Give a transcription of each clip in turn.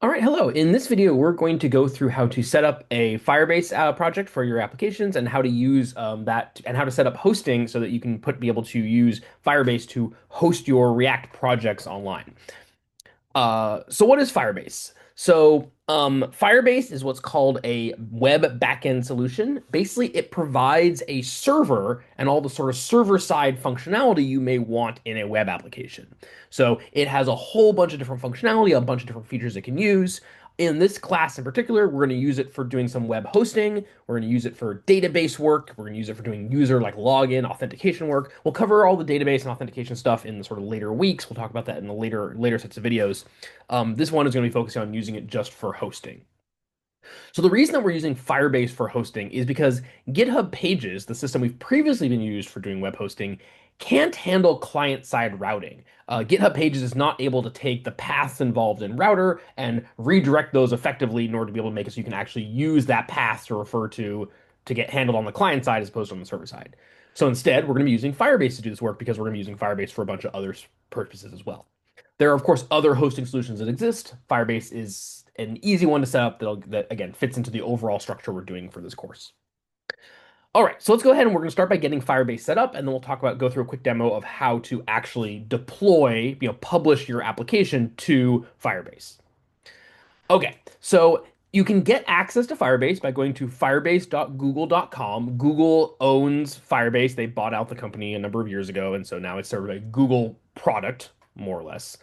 All right, hello. In this video, we're going to go through how to set up a Firebase project for your applications and how to use that and how to set up hosting so that you can be able to use Firebase to host your React projects online. So what is Firebase? Firebase is what's called a web backend solution. Basically, it provides a server and all the sort of server-side functionality you may want in a web application. So it has a whole bunch of different functionality, a bunch of different features it can use. In this class in particular, we're going to use it for doing some web hosting. We're going to use it for database work. We're going to use it for doing user like login, authentication work. We'll cover all the database and authentication stuff in the sort of later weeks. We'll talk about that in the later sets of videos. This one is going to be focusing on using it just for hosting. So the reason that we're using Firebase for hosting is because GitHub Pages, the system we've previously been used for doing web hosting, can't handle client-side routing. GitHub Pages is not able to take the paths involved in router and redirect those effectively in order to be able to make it so you can actually use that path to refer to get handled on the client side as opposed to on the server side. So instead, we're going to be using Firebase to do this work because we're going to be using Firebase for a bunch of other purposes as well. There are, of course, other hosting solutions that exist. Firebase is an easy one to set up that again, fits into the overall structure we're doing for this course. All right, so let's go ahead and we're going to start by getting Firebase set up, and then we'll go through a quick demo of how to actually deploy, publish your application to Firebase. Okay, so you can get access to Firebase by going to firebase.google.com. Google owns Firebase. They bought out the company a number of years ago, and so now it's sort of a Google product, more or less.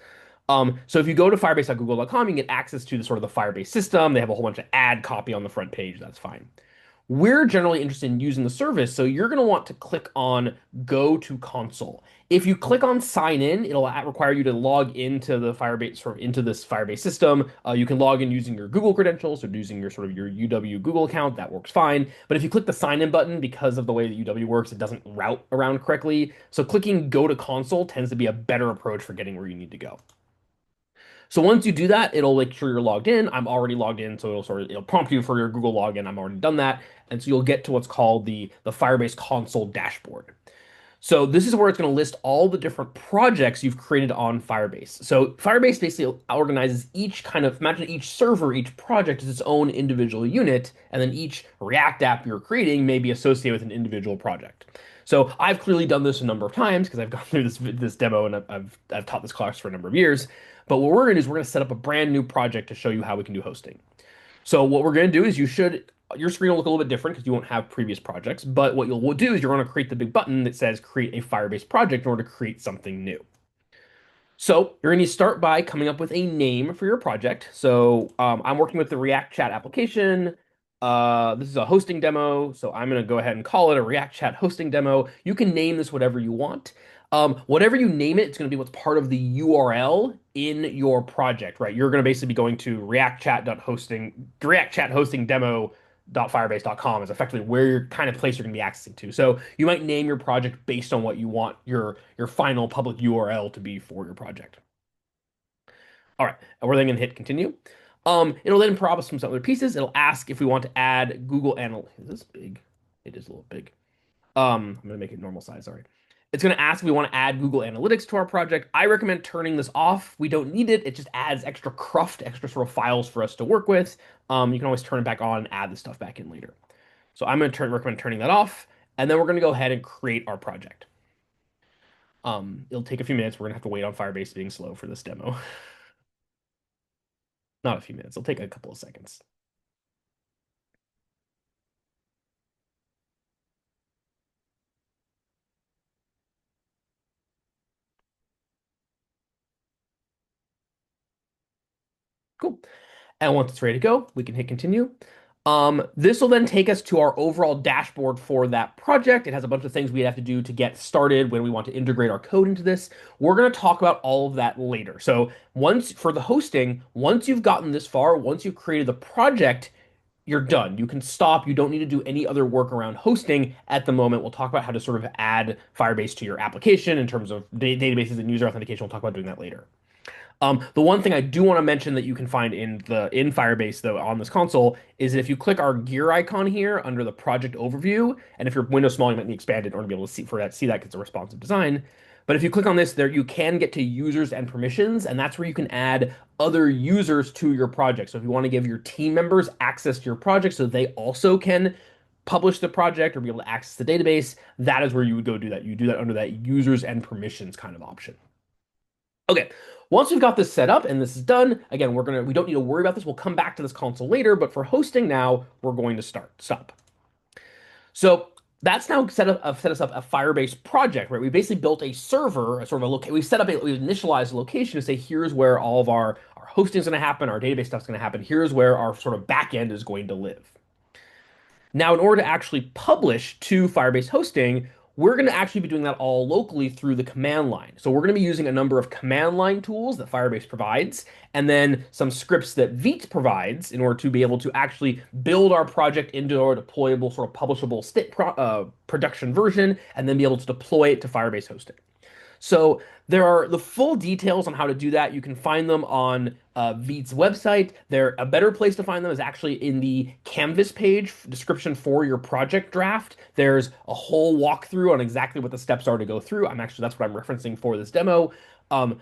So if you go to firebase.google.com, you can get access to the sort of the Firebase system. They have a whole bunch of ad copy on the front page. That's fine. We're generally interested in using the service, so you're going to want to click on Go to Console. If you click on Sign In, it'll require you to log into the Firebase sort of into this Firebase system. You can log in using your Google credentials or using your sort of your UW Google account. That works fine. But if you click the Sign In button, because of the way that UW works, it doesn't route around correctly. So clicking Go to Console tends to be a better approach for getting where you need to go. So once you do that, it'll make sure you're logged in. I'm already logged in, so it'll prompt you for your Google login. I'm already done that, and so you'll get to what's called the Firebase console dashboard. So this is where it's going to list all the different projects you've created on Firebase. So Firebase basically organizes imagine each server, each project is its own individual unit, and then each React app you're creating may be associated with an individual project. So I've clearly done this a number of times because I've gone through this demo and I've taught this class for a number of years. But what we're going to do is we're going to set up a brand new project to show you how we can do hosting. So what we're going to do is your screen will look a little bit different because you won't have previous projects. But what you'll do is you're going to create the big button that says create a Firebase project in order to create something new. So you're going to start by coming up with a name for your project. So I'm working with the React Chat application. This is a hosting demo, so I'm going to go ahead and call it a React Chat hosting demo. You can name this whatever you want. Whatever you name it, it's going to be what's part of the URL in your project, right? You're going to basically be going to React Chat hosting demo.firebase.com is effectively where your kind of place you're going to be accessing to. So you might name your project based on what you want your final public URL to be for your project. All right, and we're then going to hit continue. It'll then prompt us some other pieces. It'll ask if we want to add Google Analytics. Is this big? It is a little big. I'm going to make it normal size. Sorry. It's going to ask if we want to add Google Analytics to our project. I recommend turning this off. We don't need it. It just adds extra cruft, extra sort of files for us to work with. You can always turn it back on and add the stuff back in later. So I'm going to recommend turning that off. And then we're going to go ahead and create our project. It'll take a few minutes. We're going to have to wait on Firebase being slow for this demo. Not a few minutes. It'll take a couple of seconds. Cool. And once it's ready to go, we can hit continue. This will then take us to our overall dashboard for that project. It has a bunch of things we have to do to get started when we want to integrate our code into this. We're going to talk about all of that later. So for the hosting, once you've gotten this far, once you've created the project, you're done. You can stop. You don't need to do any other work around hosting at the moment. We'll talk about how to sort of add Firebase to your application in terms of databases and user authentication. We'll talk about doing that later. The one thing I do want to mention that you can find in Firebase though on this console is that if you click our gear icon here under the project overview, and if your window's small, you might need to expand it in order to be able to see that because it's a responsive design. But if you click on this, there you can get to users and permissions, and that's where you can add other users to your project. So if you want to give your team members access to your project so they also can publish the project or be able to access the database, that is where you would go do that. You do that under that users and permissions kind of option. Okay, once we've got this set up and this is done, again, we don't need to worry about this. We'll come back to this console later, but for hosting now, we're going to stop. So that's now set us up a Firebase project, right? We basically built a server, a sort of a location. We initialized a location to say here's where all of our hosting is going to happen, our database stuff is going to happen. Here's where our sort of backend is going to live. Now, in order to actually publish to Firebase hosting, we're going to actually be doing that all locally through the command line. So we're going to be using a number of command line tools that Firebase provides, and then some scripts that Vite provides in order to be able to actually build our project into our deployable, sort of publishable production version, and then be able to deploy it to Firebase hosting. So there are the full details on how to do that. You can find them on Vite's website. A better place to find them is actually in the Canvas page description for your project draft. There's a whole walkthrough on exactly what the steps are to go through. That's what I'm referencing for this demo.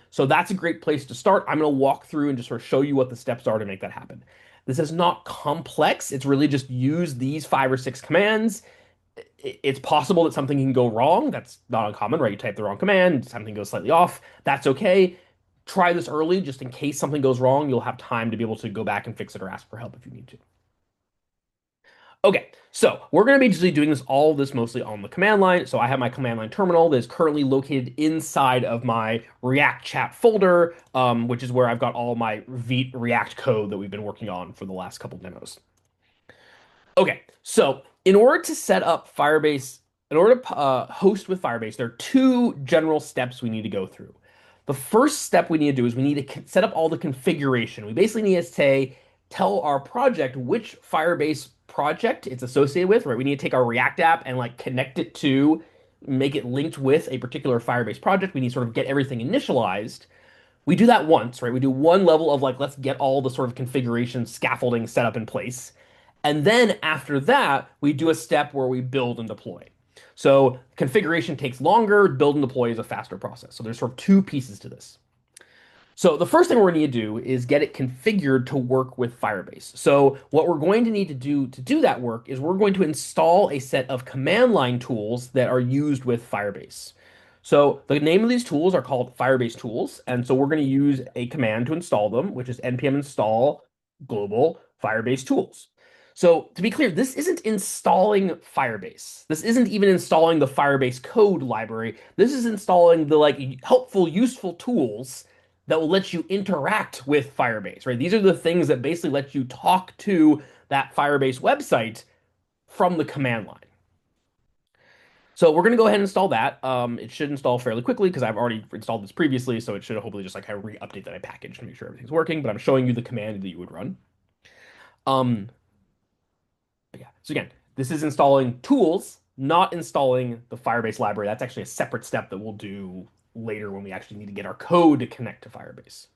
So that's a great place to start. I'm going to walk through and just sort of show you what the steps are to make that happen. This is not complex. It's really just use these 5 or 6 commands. It's possible that something can go wrong. That's not uncommon, right? You type the wrong command, something goes slightly off. That's okay. Try this early just in case something goes wrong. You'll have time to be able to go back and fix it or ask for help if you need to. Okay, so we're going to be just doing all this mostly on the command line. So I have my command line terminal that is currently located inside of my React chat folder, which is where I've got all my Vite React code that we've been working on for the last couple demos. Okay, so in order to set up Firebase, in order to host with Firebase, there are 2 general steps we need to go through. The first step we need to do is we need to set up all the configuration. We basically need to tell our project which Firebase project it's associated with, right? We need to take our React app and like connect it to, make it linked with a particular Firebase project. We need to sort of get everything initialized. We do that once, right? We do one level of like, let's get all the sort of configuration scaffolding set up in place. And then after that, we do a step where we build and deploy. So configuration takes longer, build and deploy is a faster process. So there's sort of 2 pieces to this. So the first thing we're going to need to do is get it configured to work with Firebase. So what we're going to need to do that work is we're going to install a set of command line tools that are used with Firebase. So the name of these tools are called Firebase tools. And so we're going to use a command to install them, which is npm install global Firebase tools. So to be clear, this isn't installing Firebase. This isn't even installing the Firebase code library. This is installing the like helpful, useful tools that will let you interact with Firebase, right? These are the things that basically let you talk to that Firebase website from the command line. So we're going to go ahead and install that. It should install fairly quickly because I've already installed this previously, so it should hopefully just like re-update that package to make sure everything's working, but I'm showing you the command that you would run. Um, yeah, so again, this is installing tools, not installing the Firebase library. That's actually a separate step that we'll do later when we actually need to get our code to connect to Firebase.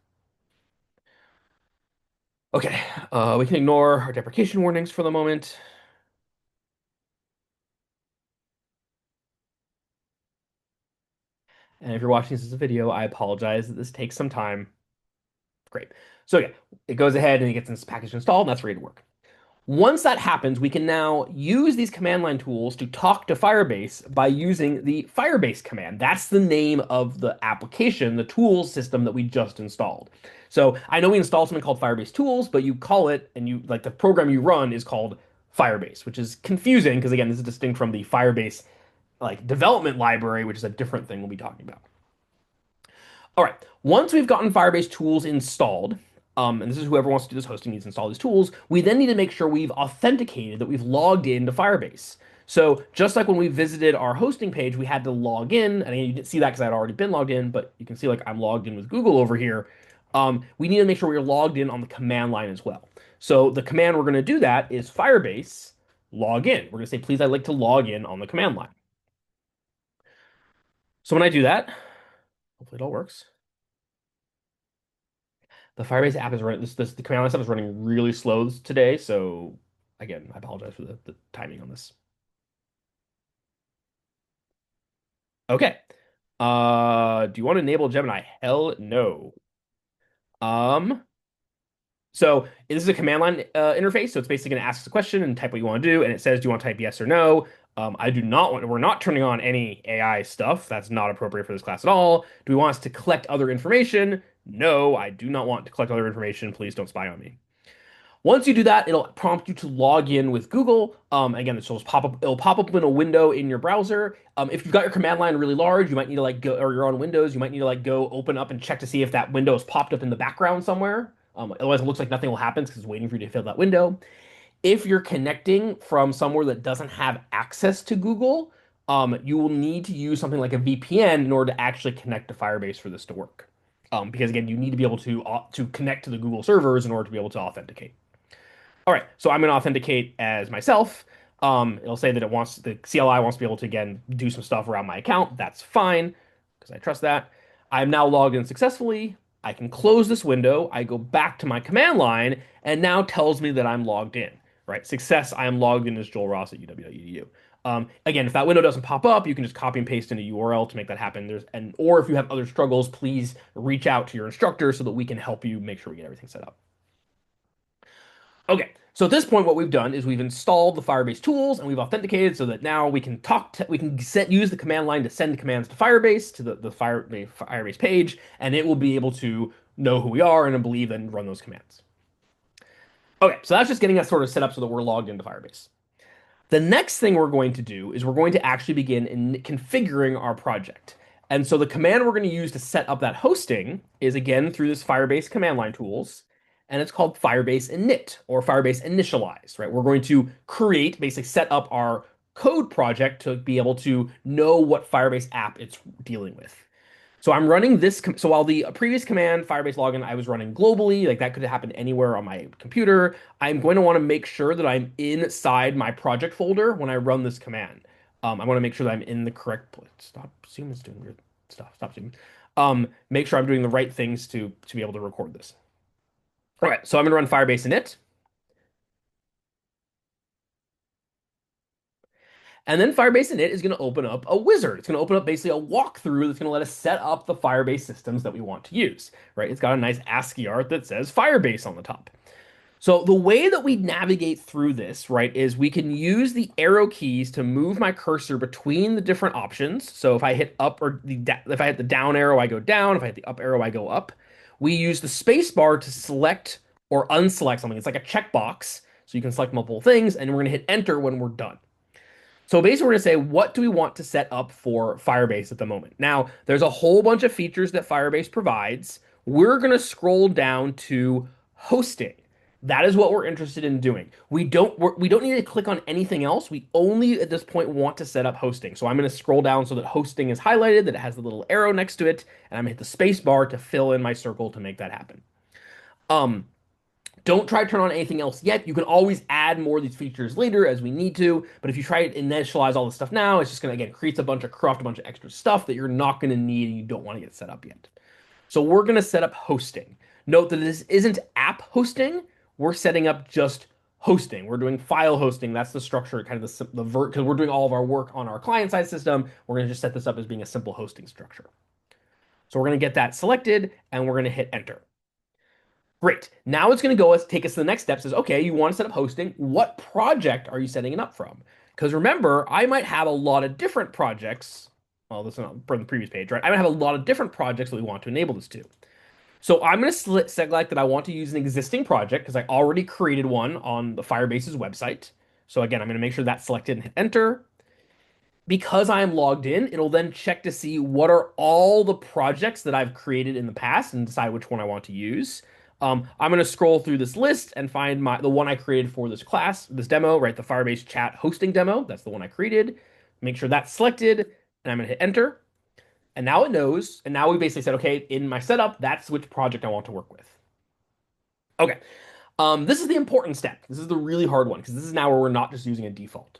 Okay, we can ignore our deprecation warnings for the moment. And if you're watching this as a video, I apologize that this takes some time. Great. So yeah, it goes ahead and it gets this package installed, and that's ready to work. Once that happens, we can now use these command line tools to talk to Firebase by using the Firebase command. That's the name of the application, the tools system that we just installed. So I know we installed something called Firebase tools, but you call it and you like the program you run is called Firebase, which is confusing because again, this is distinct from the Firebase like development library, which is a different thing we'll be talking about. All right, once we've gotten Firebase tools installed, and this is whoever wants to do this hosting needs to install these tools, we then need to make sure we've authenticated that we've logged into Firebase. So just like when we visited our hosting page, we had to log in, and you didn't see that because I'd already been logged in, but you can see like I'm logged in with Google over here. We need to make sure we're logged in on the command line as well. So the command we're going to do that is Firebase login. We're going to say, please, I'd like to log in on the command line. So when I do that, hopefully it all works. The Firebase app is running the command line stuff is running really slow today, so again, I apologize for the timing on this. Okay. Do you want to enable Gemini? Hell no. Um, so this is a command line interface. So it's basically going to ask us a question and type what you want to do, and it says, "Do you want to type yes or no?" I do not want. We're not turning on any AI stuff. That's not appropriate for this class at all. Do we want us to collect other information? No, I do not want to collect other information. Please don't spy on me. Once you do that, it'll prompt you to log in with Google. Again, it'll pop up in a window in your browser. If you've got your command line really large, you might need to like go, or you're on Windows, you might need to like go open up and check to see if that window is popped up in the background somewhere. Otherwise, it looks like nothing will happen because it's waiting for you to fill that window. If you're connecting from somewhere that doesn't have access to Google, you will need to use something like a VPN in order to actually connect to Firebase for this to work. Because again, you need to be able to connect to the Google servers in order to be able to authenticate. All right, so I'm going to authenticate as myself. It'll say that the CLI wants to be able to again do some stuff around my account. That's fine because I trust that. I'm now logged in successfully. I can close this window. I go back to my command line and now tells me that I'm logged in. Right, success. I am logged in as Joel Ross at UW.edu. Again, if that window doesn't pop up, you can just copy and paste in a URL to make that happen. Or if you have other struggles, please reach out to your instructor so that we can help you make sure we get everything set up. Okay, so at this point, what we've done is we've installed the Firebase tools and we've authenticated so that now we can use the command line to send commands to Firebase to the Firebase page, and it will be able to know who we are and believe and run those commands. Okay, so that's just getting us sort of set up so that we're logged into Firebase. The next thing we're going to do is we're going to actually begin in configuring our project. And so the command we're going to use to set up that hosting is again through this Firebase command line tools, and it's called Firebase init or Firebase initialize, right? We're going to create, basically set up our code project to be able to know what Firebase app it's dealing with. So I'm running this. So while the previous command, Firebase login, I was running globally, like that could happen anywhere on my computer. I'm going to want to make sure that I'm inside my project folder when I run this command. I want to make sure that I'm in the correct place. Stop, Zoom is doing weird stuff. Stop Zoom. Make sure I'm doing the right things to be able to record this. All right, so I'm going to run Firebase init. And then Firebase init is going to open up a wizard. It's going to open up basically a walkthrough that's going to let us set up the Firebase systems that we want to use, right? It's got a nice ASCII art that says Firebase on the top. So the way that we navigate through this, right, is we can use the arrow keys to move my cursor between the different options. So if I hit up if I hit the down arrow, I go down. If I hit the up arrow, I go up. We use the space bar to select or unselect something. It's like a checkbox. So you can select multiple things, and we're going to hit enter when we're done. So basically, we're going to say, what do we want to set up for Firebase at the moment? Now, there's a whole bunch of features that Firebase provides. We're going to scroll down to hosting. That is what we're interested in doing. We don't need to click on anything else. We only at this point want to set up hosting. So I'm going to scroll down so that hosting is highlighted, that it has the little arrow next to it, and I'm going to hit the space bar to fill in my circle to make that happen. Um, don't try to turn on anything else yet. You can always add more of these features later as we need to, but if you try to initialize all this stuff now, it's just going to, again, create a bunch of extra stuff that you're not going to need and you don't want to get set up yet. So we're going to set up hosting. Note that this isn't app hosting. We're setting up just hosting. We're doing file hosting. That's the structure, kind of because we're doing all of our work on our client-side system. We're going to just set this up as being a simple hosting structure. So we're going to get that selected and we're going to hit enter. Great. Now it's going to take us to the next step. Says, okay, you want to set up hosting. What project are you setting it up from? Because remember, I might have a lot of different projects. Well, this is not from the previous page, right? I might have a lot of different projects that we want to enable this to. So I'm going to select that I want to use an existing project because I already created one on the Firebase's website. So again, I'm going to make sure that's selected and hit enter. Because I am logged in, it'll then check to see what are all the projects that I've created in the past and decide which one I want to use. I'm going to scroll through this list and find the one I created for this class, this demo, right? The Firebase chat hosting demo. That's the one I created. Make sure that's selected, and I'm going to hit enter. And now it knows. And now we basically said, okay, in my setup, that's which project I want to work with. Okay. This is the important step. This is the really hard one because this is now where we're not just using a default.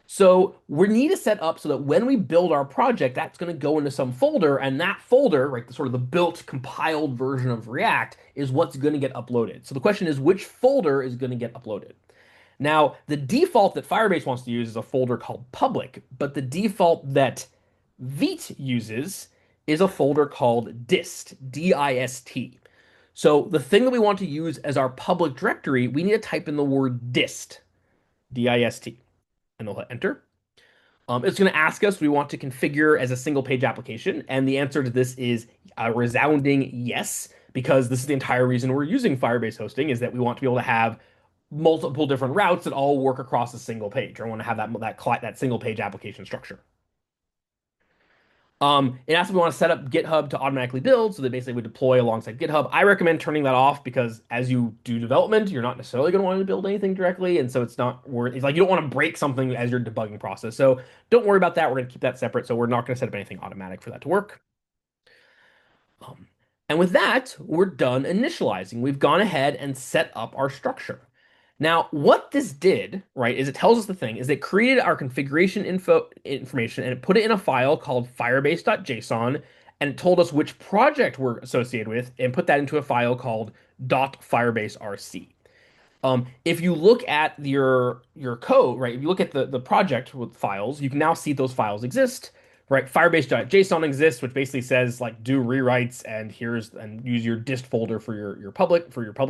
So we need to set up so that when we build our project, that's going to go into some folder, and that folder, right, the sort of the built compiled version of React is what's going to get uploaded. So the question is, which folder is going to get uploaded? Now, the default that Firebase wants to use is a folder called public, but the default that Vite uses is a folder called dist, D-I-S-T. So the thing that we want to use as our public directory, we need to type in the word dist, D-I-S-T, and they'll hit enter. It's going to ask us, we want to configure as a single page application. And the answer to this is a resounding yes, because this is the entire reason we're using Firebase hosting is that we want to be able to have multiple different routes that all work across a single page. Or I want to have that single page application structure. It asks if we want to set up GitHub to automatically build, so that basically we deploy alongside GitHub. I recommend turning that off because as you do development, you're not necessarily going to want to build anything directly, and so it's not worth. It's like you don't want to break something as your debugging process. So don't worry about that. We're going to keep that separate. So we're not going to set up anything automatic for that to work. Um, and with that, we're done initializing. We've gone ahead and set up our structure. Now, what this did, right, is it tells us the thing, is it created our configuration information and it put it in a file called firebase.json, and it told us which project we're associated with and put that into a file called .firebase.rc. If you look at your code, right, if you look at the project with files, you can now see those files exist, right? Firebase.json exists, which basically says like do rewrites and use your dist folder for your public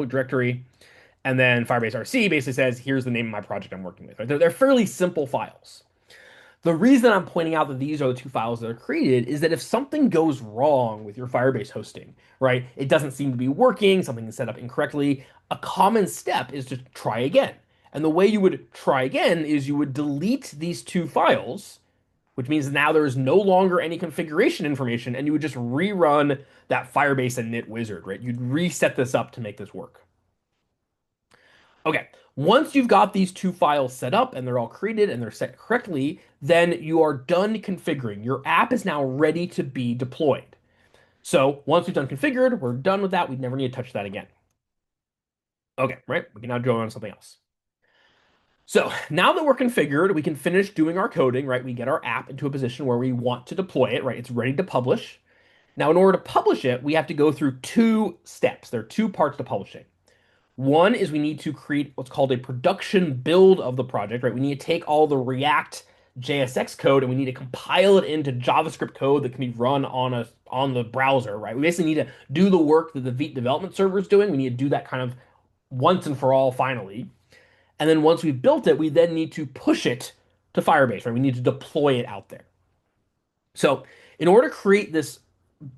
directory. And then Firebase RC basically says, here's the name of my project I'm working with. Right? They're fairly simple files. The reason I'm pointing out that these are the two files that are created is that if something goes wrong with your Firebase hosting, right, it doesn't seem to be working, something is set up incorrectly, a common step is to try again. And the way you would try again is you would delete these two files, which means now there is no longer any configuration information, and you would just rerun that Firebase init wizard, right? You'd reset this up to make this work. Okay, once you've got these two files set up and they're all created and they're set correctly, then you are done configuring. Your app is now ready to be deployed. So once we've done configured, we're done with that. We never need to touch that again. Okay, right? We can now go on to something else. So now that we're configured, we can finish doing our coding, right? We get our app into a position where we want to deploy it, right? It's ready to publish. Now, in order to publish it, we have to go through two steps. There are two parts to publishing. One is we need to create what's called a production build of the project, right? We need to take all the React JSX code and we need to compile it into JavaScript code that can be run on the browser, right? We basically need to do the work that the Vite development server is doing. We need to do that kind of once and for all, finally. And then once we've built it, we then need to push it to Firebase, right? We need to deploy it out there. So in order to create this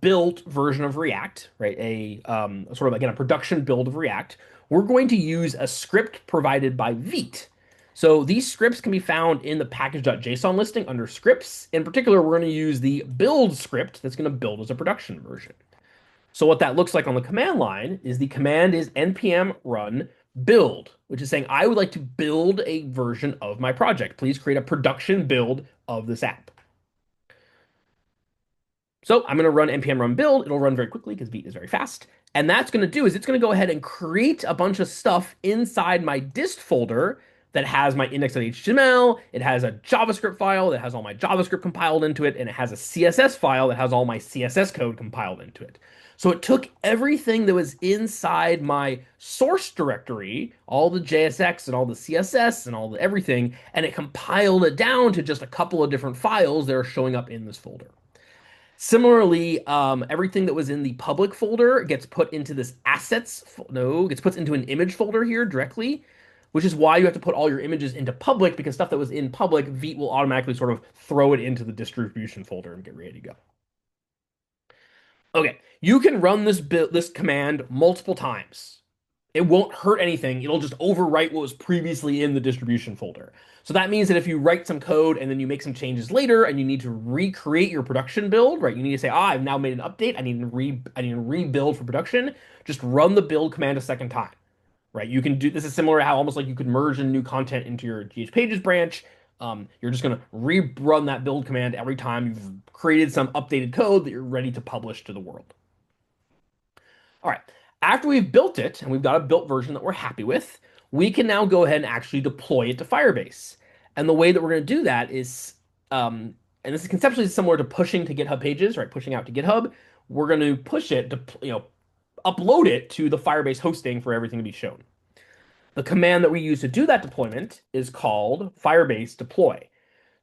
built version of React, right? Sort of again a production build of React. We're going to use a script provided by Vite. So these scripts can be found in the package.json listing under scripts. In particular, we're going to use the build script that's going to build as a production version. So what that looks like on the command line is the command is npm run build, which is saying I would like to build a version of my project. Please create a production build of this app. So I'm going to run npm run build. It'll run very quickly because Vite is very fast. And that's going to do is it's going to go ahead and create a bunch of stuff inside my dist folder that has my index.html. It has a JavaScript file that has all my JavaScript compiled into it. And it has a CSS file that has all my CSS code compiled into it. So it took everything that was inside my source directory, all the JSX and all the CSS and all the everything, and it compiled it down to just a couple of different files that are showing up in this folder. Similarly, everything that was in the public folder gets put into this gets put into an image folder here directly, which is why you have to put all your images into public because stuff that was in public, Vite will automatically sort of throw it into the distribution folder and get ready to go. Okay, you can run this command multiple times. It won't hurt anything. It'll just overwrite what was previously in the distribution folder. So that means that if you write some code and then you make some changes later and you need to recreate your production build, right? You need to say, I've now made an update. I need to rebuild for production. Just run the build command a second time, right? You can do this is similar to how almost like you could merge in new content into your GHPages branch. You're just going to rerun that build command every time you've created some updated code that you're ready to publish to the world. All right. After we've built it and we've got a built version that we're happy with, we can now go ahead and actually deploy it to Firebase. And the way that we're going to do that is, and this is conceptually similar to pushing to GitHub pages, right? Pushing out to GitHub. We're going to push it to, upload it to the Firebase hosting for everything to be shown. The command that we use to do that deployment is called Firebase deploy.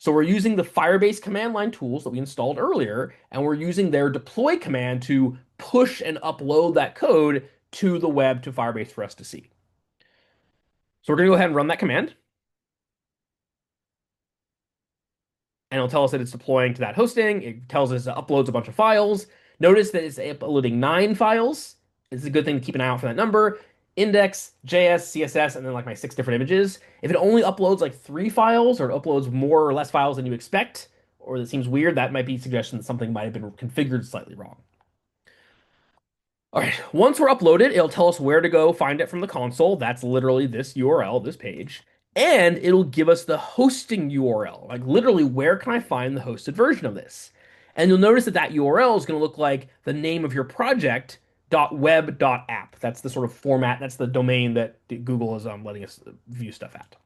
So we're using the Firebase command line tools that we installed earlier, and we're using their deploy command to push and upload that code to the web to Firebase for us to see. So we're going to go ahead and run that command, and it'll tell us that it's deploying to that hosting. It tells us it uploads a bunch of files. Notice that it's uploading 9 files. It's a good thing to keep an eye out for that number. Index, JS, CSS, and then like my 6 different images. If it only uploads like 3 files or it uploads more or less files than you expect, or that seems weird, that might be a suggestion that something might have been configured slightly wrong. All right, once we're uploaded, it'll tell us where to go find it from the console. That's literally this URL, this page. And it'll give us the hosting URL. Like literally, where can I find the hosted version of this? And you'll notice that that URL is going to look like the name of your project .web.app. That's the sort of format, that's the domain that Google is letting us view stuff at.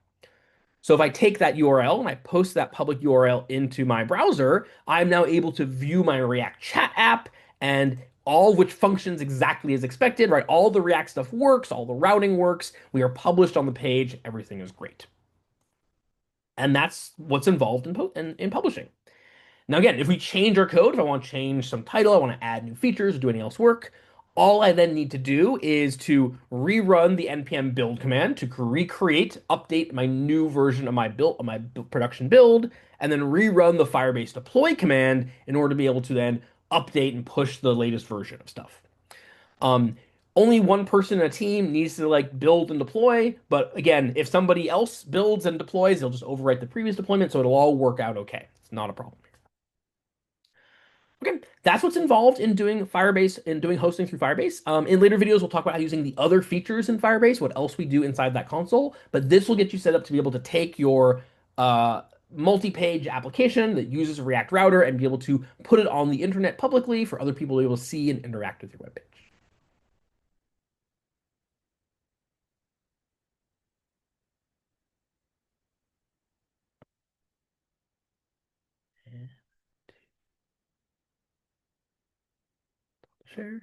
So if I take that URL and I post that public URL into my browser, I'm now able to view my React chat app and all which functions exactly as expected, right? All the React stuff works, all the routing works. We are published on the page. Everything is great. And that's what's involved in publishing. Now, again, if we change our code, if I want to change some title, I want to add new features, do anything else work, all I then need to do is to rerun the npm build command to recreate, update my new version of my build, of my production build, and then rerun the Firebase deploy command in order to be able to then update and push the latest version of stuff. Um, Only one person in a team needs to like build and deploy, but again, if somebody else builds and deploys, they'll just overwrite the previous deployment, so it'll all work out okay. It's not a problem. Okay, that's what's involved in doing Firebase and doing hosting through Firebase. In later videos, we'll talk about how using the other features in Firebase, what else we do inside that console. But this will get you set up to be able to take your uh, multi-page application that uses a React router and be able to put it on the internet publicly for other people to be able to see and interact with your web page. Share.